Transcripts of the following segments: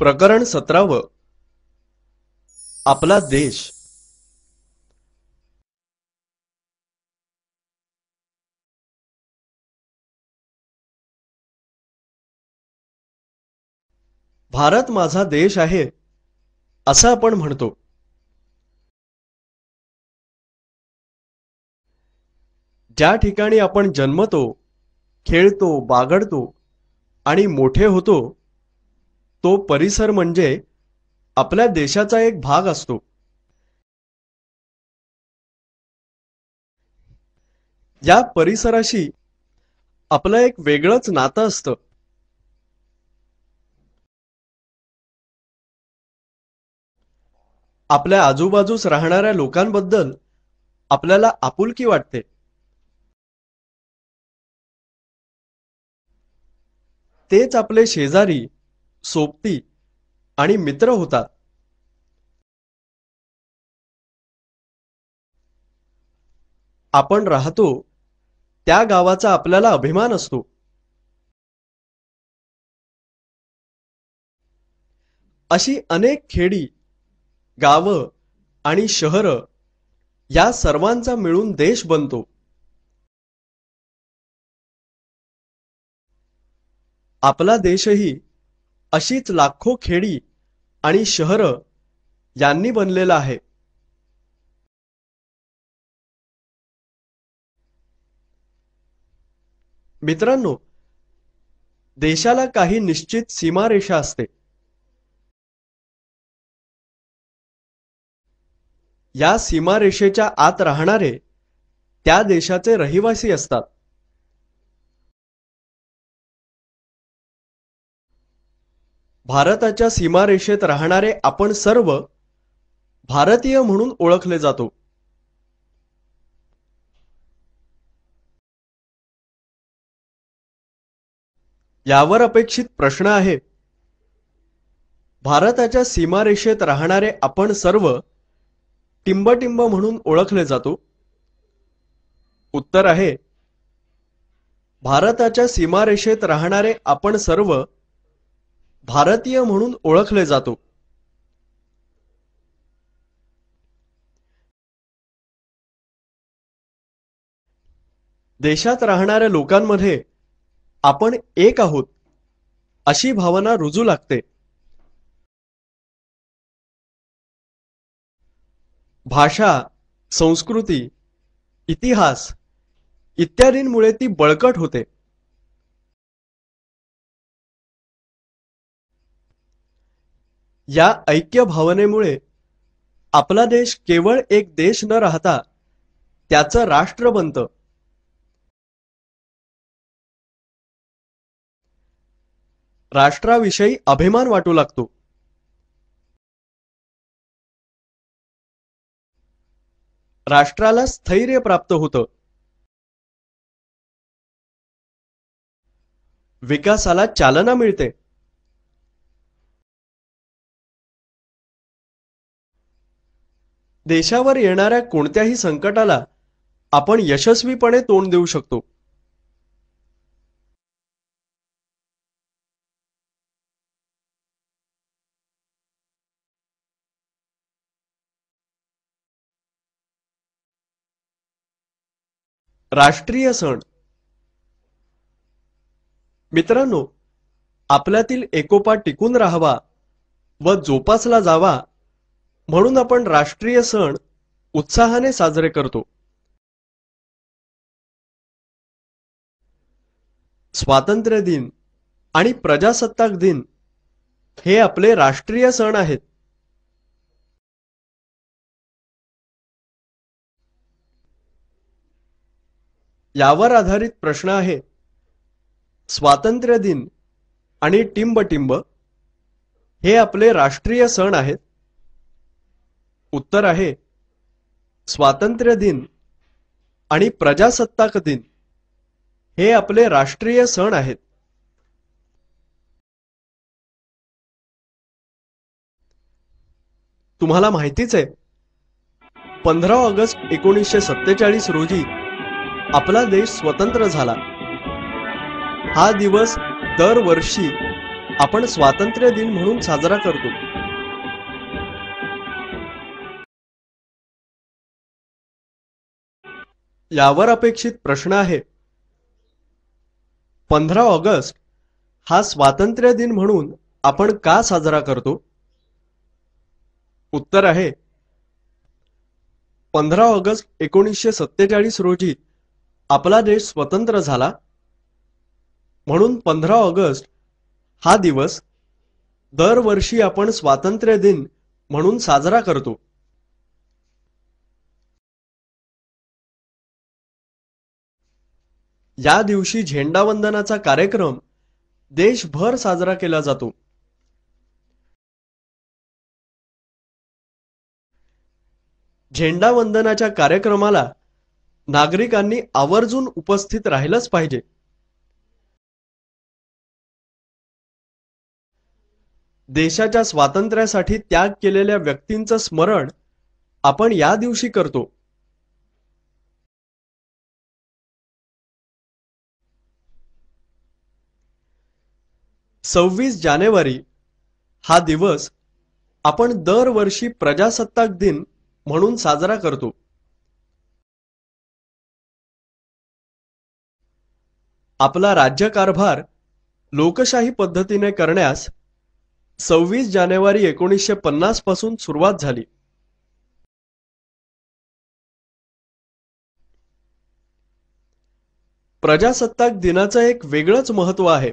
प्रकरण 17 आपला देश। भारत माझा देश आहे असं आपण म्हणतो। ज्या ठिकाणी आपण जन्मतो, खेळतो, बागडतो आणि मोठे होतो तो परिसर म्हणजे आपल्या देशाचा एक भाग असतो। या परिसराशी आपलं एक वेगळंच नातं असतं। आपल्या आजूबाजूस राहणाऱ्या लोकांबद्दल आपल्याला आपुलकी वाटते। तेच आपले शेजारी, सोबती आणि मित्र होतात। आपण राहतो त्या गावाचा आपल्याला अभिमान असतो। अशी अनेक खेडी, गावं आणि शहरं या सर्वांचा मिळून देश बनतो। आपला देशही अशीच लाखो खेडी आणि शहरं यांनी बनलेला आहे। मित्रांनो, देशाला काही निश्चित सीमारेषा असते। या सीमारेषेच्या आत राहणारे त्या देशाचे रहिवासी असतात। भारताच्या सीमारेषेत राहणारे आपण सर्व भारतीय म्हणून ओळखले जातो। यावर अपेक्षित प्रश्न आहे, भारताच्या सीमारेषेत राहणारे आपण सर्व टिंबटिंब म्हणून ओळखले जातो। उत्तर आहे, भारताच्या सीमारेषेत राहणारे आपण सर्व भारतीय म्हणून ओळखले जातो। देशात राहणाऱ्या लोकांमध्ये आपण एक आहोत अशी भावना रुजू लागते। भाषा, संस्कृती, इतिहास इत्यादींमुळे ती बळकट होते। या ऐक्य भावनेमुळे आपला देश केवळ एक देश न राहता त्याचं राष्ट्र बनतं। राष्ट्राविषयी अभिमान वाटू लागतो। राष्ट्राला स्थैर्य प्राप्त होतं। विकासाला चालना मिळते। देशावर येणाऱ्या कोणत्याही संकटाला आपण यशस्वीपणे तोंड देऊ शकतो। राष्ट्रीय सण। मित्रांनो, आपल्यातील एकोपा टिकून राहावा व जोपासला जावा म्हणून आपण राष्ट्रीय सण उत्साहाने साजरे करतो। स्वातंत्र्य दिन आणि प्रजासत्ताक दिन हे आपले राष्ट्रीय सण आहेत। यावर आधारित प्रश्न आहे, स्वातंत्र्य दिन आणि टिंबटिंब हे आपले राष्ट्रीय सण आहेत। उत्तर आहे, स्वातंत्र्य दिन आणि प्रजासत्ताक दिन हे आपले राष्ट्रीय सण आहेत। तुम्हाला माहितीच आहे, 15 ऑगस्ट 1947 रोजी आपला देश स्वतंत्र झाला। हा दिवस दरवर्षी आपण स्वातंत्र्य दिन म्हणून साजरा करतो? यावर अपेक्षित प्रश्न आहे, 15 ऑगस्ट हा स्वातंत्र्य दिन म्हणून आपण का साजरा करतो? उत्तर आहे, 15 ऑगस्ट 1947 रोजी आपला देश स्वतंत्र झाला, म्हणून 15 ऑगस्ट हा दिवस दरवर्षी आपण स्वातंत्र्य दिन म्हणून साजरा करतो. या दिवशी झेंडावंदनाचा कार्यक्रम देशभर साजरा केला जातो. झेंडावंदनाच्या कार्यक्रमाला नागरिकांनी आवर्जून उपस्थित राहिलंच पाहिजे. देशाच्या स्वातंत्र्यासाठी त्याग केलेल्या व्यक्तींचं स्मरण आपण या दिवशी करतो. 26 जानेवारी हा दिवस आपण दरवर्षी प्रजासत्ताक दिन म्हणून साजरा करतो. आपला राज्यकारभार लोकशाही पद्धतीने करण्यास 26 जानेवारी 1950 पासून सुरुवात झाली. प्रजासत्ताक दिनाचं एक वेगळंच महत्त्व आहे.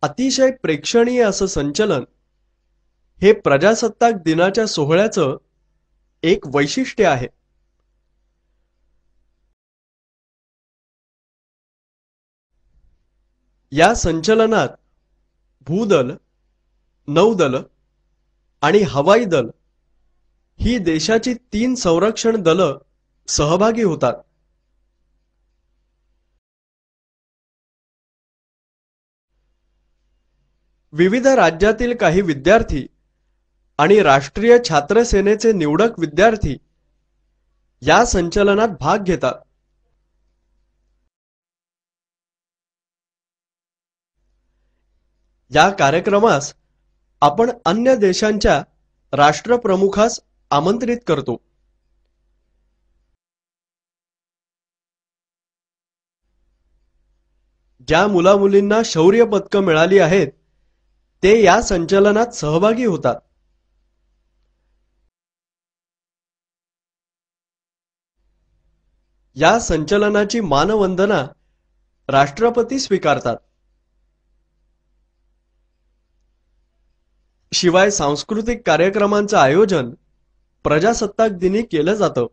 अतिशय प्रेक्षणीय असं संचलन हे प्रजासत्ताक दिनाच्या सोहळ्याचं एक वैशिष्ट्य आहे. या संचलनात भूदल, नौदल आणि हवाई दल ही देशाची 3 संरक्षण दलं सहभागी होतात. विविध राज्यातील काही विद्यार्थी आणि राष्ट्रीय छात्र सेनेचे निवडक विद्यार्थी या संचलनात भाग घेतात. या कार्यक्रमास आपण अन्य देशांच्या राष्ट्रप्रमुखास आमंत्रित करतो. ज्या मुलामुलींना शौर्य पदकं मिळाली आहेत ते या संचलनात सहभागी होतात. या संचलनाची मानवंदना राष्ट्रपती स्वीकारतात. शिवाय सांस्कृतिक कार्यक्रमांचं आयोजन प्रजासत्ताक दिनी केलं जातं.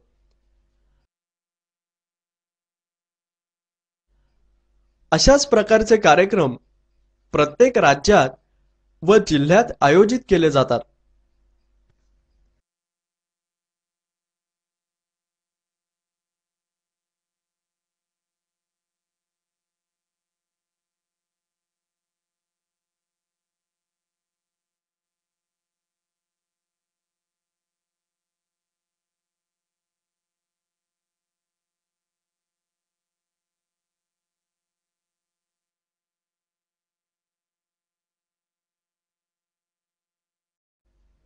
अशाच प्रकारचे कार्यक्रम प्रत्येक राज्यात व जिल्ह्यात आयोजित केले जातात.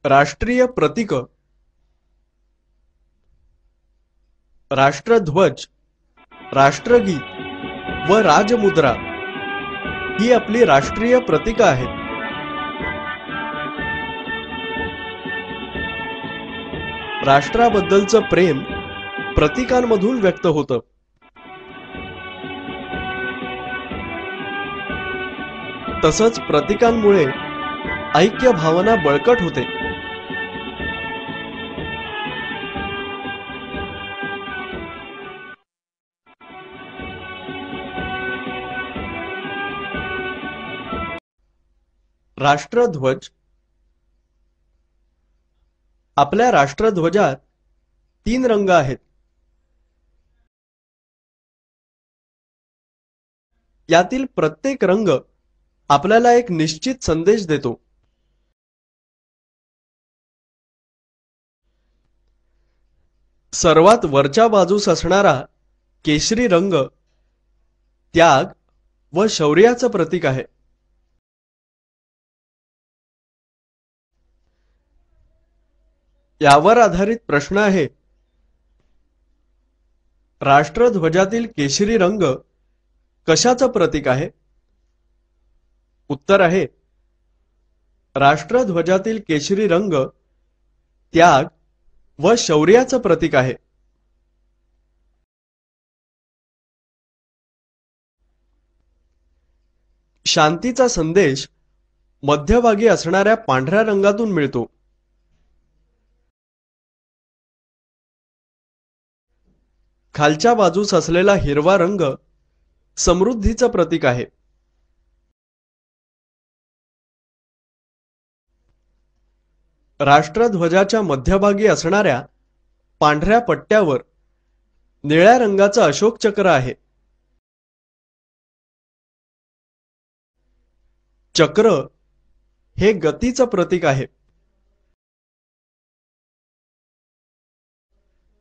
राष्ट्रीय प्रतीक, राष्ट्रध्वज, राष्ट्रगीत व राजमुद्रा ही आपली राष्ट्रीय प्रतीक आहेत. राष्ट्राबद्दलचं प्रेम प्रतीकांमधून व्यक्त होतं. तसंच प्रतीकांमुळे ऐक्य भावना बळकट होते. राष्ट्रध्वज, आपल्या राष्ट्रध्वजात 3 रंग आहेत. यातील प्रत्येक रंग आपल्याला एक निश्चित संदेश देतो. सर्वात वरच्या बाजूस असणारा केशरी रंग त्याग व शौर्याचं प्रतीक आहे. यावर आधारित प्रश्न आहे, राष्ट्रध्वजातील केशरी रंग कशाचं प्रतीक आहे? उत्तर आहे, राष्ट्रध्वजातील केशरी रंग त्याग व शौर्याचं प्रतीक आहे. शांतीचा संदेश मध्यभागी असणाऱ्या पांढऱ्या रंगातून मिळतो. खालच्या बाजूस असलेला हिरवा रंग समृद्धीचं प्रतीक आहे. राष्ट्रध्वजाच्या मध्यभागी असणाऱ्या पांढऱ्या पट्ट्यावर निळ्या रंगाचं अशोक चक्र आहे. चक्र हे गतीचं प्रतीक आहे.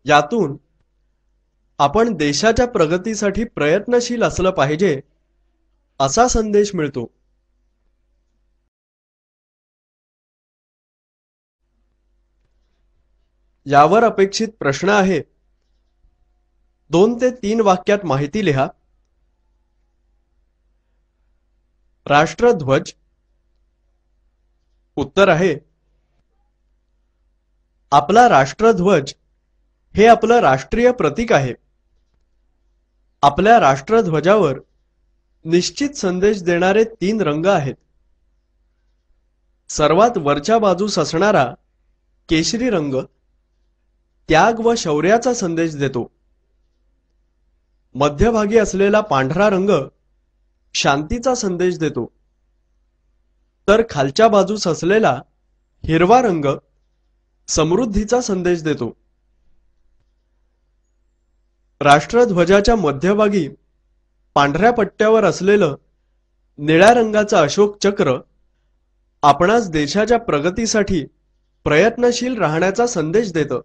यातून आपण देशाच्या प्रगतीसाठी प्रयत्नशील असलं पाहिजे असा संदेश मिळतो. यावर अपेक्षित प्रश्न आहे, 2 ते 3 वाक्यात माहिती लिहा. राष्ट्रध्वज. उत्तर आहे, आपला राष्ट्रध्वज हे आपलं राष्ट्रीय प्रतीक आहे. आपल्या राष्ट्रध्वजावर निश्चित संदेश देणारे 3 रंग आहेत. सर्वात वरच्या बाजूस असणारा केशरी रंग त्याग व शौर्याचा संदेश देतो. मध्यभागी असलेला पांढरा रंग शांतीचा संदेश देतो. तर खालच्या बाजूस असलेला हिरवा रंग समृद्धीचा संदेश देतो. राष्ट्रध्वजाच्या मध्यभागी पांढऱ्या पट्ट्यावर असलेलं निळ्या रंगाचं अशोक चक्र आपणास देशाच्या प्रगतीसाठी प्रयत्नशील राहण्याचा संदेश देतं.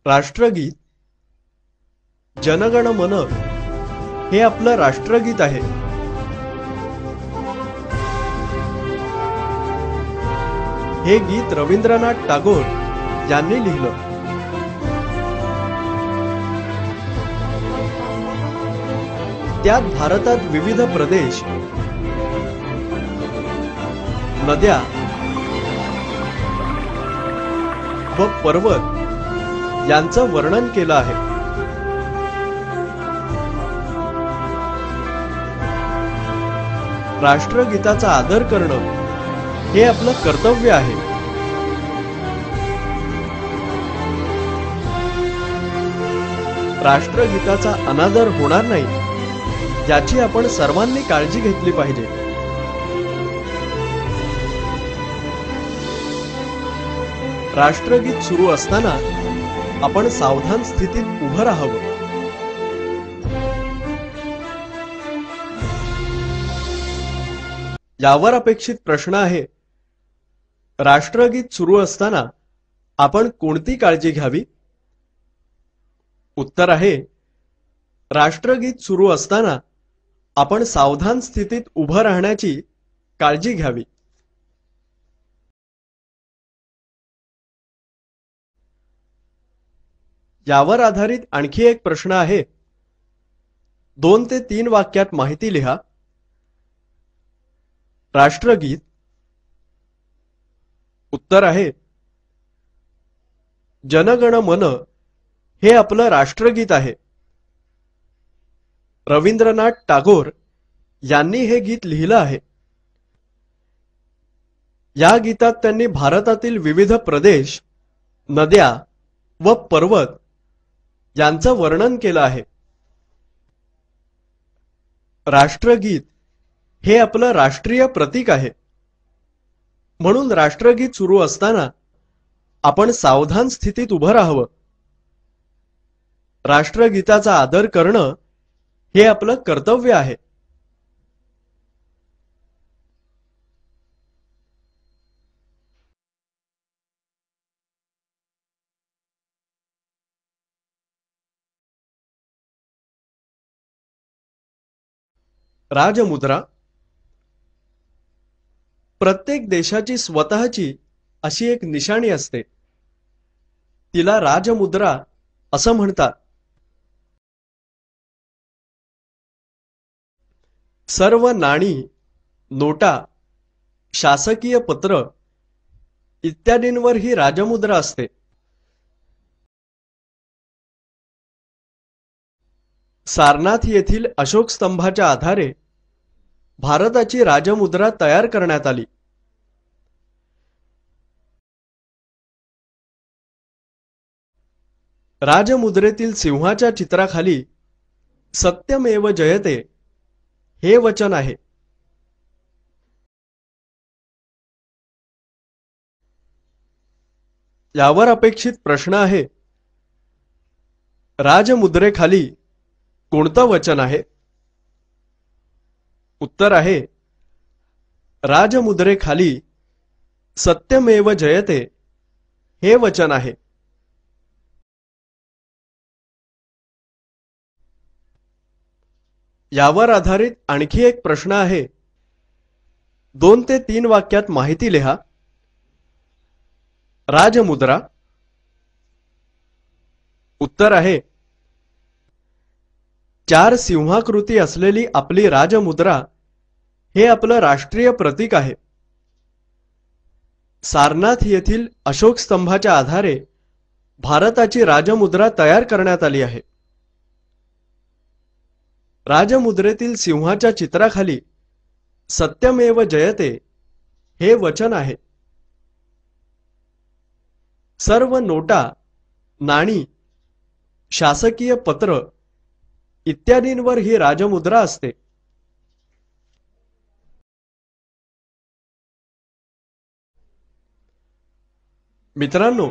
राष्ट्रगीत. जनगण मन हे आपलं राष्ट्रगीत आहे. हे गीत रवींद्रनाथ टागोर यांनी लिहिलं. त्यात भारतात विविध प्रदेश, नद्या व पर्वत यांचं वर्णन केलं आहे. राष्ट्रगीताचा आदर करणं हे आपलं कर्तव्य आहे. राष्ट्रगीताचा अनादर होणार नाही याची आपण सर्वांनी काळजी घेतली पाहिजे. राष्ट्रगीत सुरू असताना आपण सावधान स्थितीत उभं राहावं. यावर अपेक्षित प्रश्न आहे, राष्ट्रगीत सुरू असताना आपण कोणती काळजी घ्यावी? उत्तर आहे, राष्ट्रगीत सुरू असताना आपण सावधान स्थितीत उभं राहण्याची काळजी घ्यावी. यावर आधारित आणखी एक प्रश्न आहे, 2 ते 3 वाक्यात माहिती लिहा. राष्ट्रगीत. उत्तर आहे, जनगण मन हे आपलं राष्ट्रगीत आहे. रवींद्रनाथ टागोर यांनी हे गीत लिहिलं आहे. या गीतात त्यांनी भारतातील विविध प्रदेश, नद्या व पर्वत यांचं वर्णन केलं आहे. राष्ट्रगीत हे आपलं राष्ट्रीय प्रतीक आहे. म्हणून राष्ट्रगीत सुरू असताना आपण सावधान स्थितीत उभं राहावं. राष्ट्रगीताचा आदर करणं हे आपलं कर्तव्य आहे. राजमुद्रा प्रत्येक देशाची स्वतःची अशी एक निशाणी असते, तिला राजमुद्रा असं म्हणतात. सर्व नाणी, नोटा, शासकीय पत्र इत्यादींवर ही राजमुद्रा असते. सारनाथ येथील अशोक स्तंभाच्या आधारे भारताची राजमुद्रा तयार करण्यात आली. राजमुद्रेतील सिंहाच्या चित्राखाली सत्यमेव जयते हे वचन आहे. यावर अपेक्षित प्रश्न आहे, राजमुद्रेखाली कोणतं वचन आहे? उत्तर आहे, राजमुद्रेखाली सत्यमेव जयते हे वचन आहे. यावर आधारित आणखी एक प्रश्न आहे. 2 ते 3 वाक्यात माहिती लिहा. राजमुद्रा. उत्तर आहे, 4 सिंहाकृती असलेली आपली राजमुद्रा हे आपलं राष्ट्रीय प्रतीक आहे. सारनाथ येथील अशोक स्तंभाच्या आधारे भारताची राजमुद्रा तयार करण्यात आली आहे. राजमुद्रेतील सिंहाच्या चित्राखाली सत्यमेव जयते हे वचन आहे. सर्व नोटा, नाणी, शासकीय पत्र इत्यादींवर ही राजमुद्रा असते. मित्रांनो,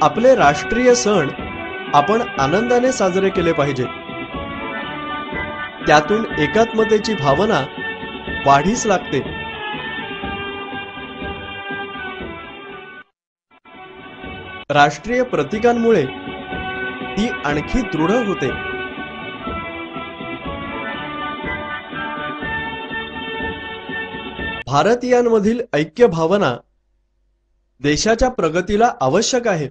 आपले राष्ट्रीय सण आपण आनंदाने साजरे केले पाहिजे. त्यातून एकात्मतेची भावना वाढीस लागते. राष्ट्रीय प्रतीकांमुळे ती आणखी दृढ होते. भारतीयांमधील ऐक्य भावना देशाच्या प्रगतीला आवश्यक आहे.